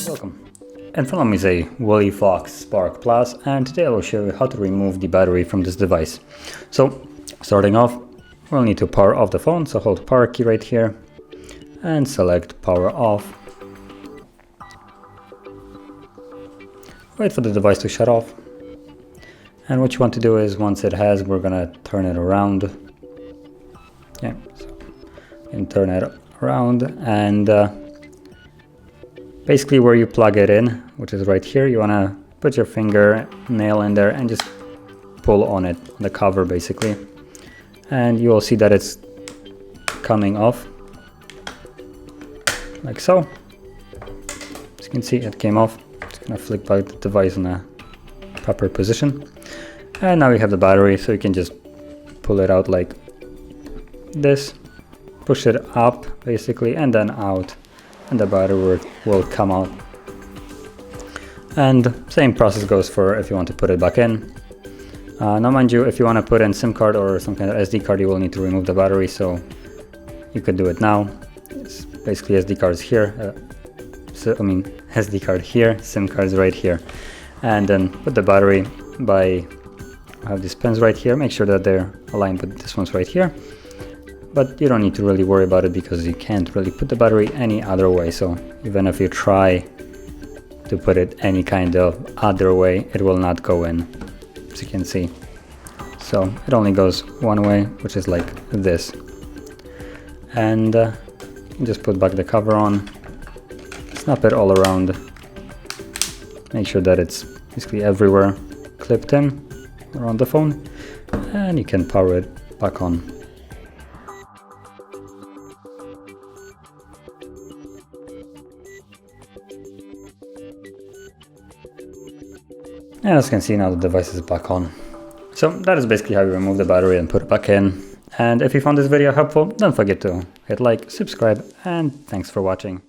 Welcome. In front of me is a Wileyfox Spark Plus, and today I will show you how to remove the battery from this device. So starting off, we'll need to power off the phone, so hold power key right here and select power off. Wait for the device to shut off. And what you want to do is, once it has, we're gonna turn it around. Yeah, so you can turn it around, and basically where you plug it in, which is right here, you wanna put your finger nail in there and just pull on it, on the cover basically. And you will see that it's coming off, like so. As you can see, it came off. Just gonna flick back the device in a proper position. And now we have the battery, so you can just pull it out like this, push it up basically, and then out, and the battery will come out. And same process goes for if you want to put it back in. Now mind you, if you want to put in SIM card or some kind of SD card, you will need to remove the battery, so you could do it now. It's basically SD cards here, SD card here, SIM cards right here. And then put the battery by, I have these pins right here, make sure that they're aligned with this one's right here. But you don't need to really worry about it because you can't really put the battery any other way. So even if you try to put it any kind of other way, it will not go in, as you can see. So it only goes one way, which is like this. And just put back the cover on, snap it all around, make sure that it's basically everywhere clipped in around the phone, and you can power it back on. And as you can see, now the device is back on. So that is basically how you remove the battery and put it back in. And if you found this video helpful, don't forget to hit like, subscribe, and thanks for watching.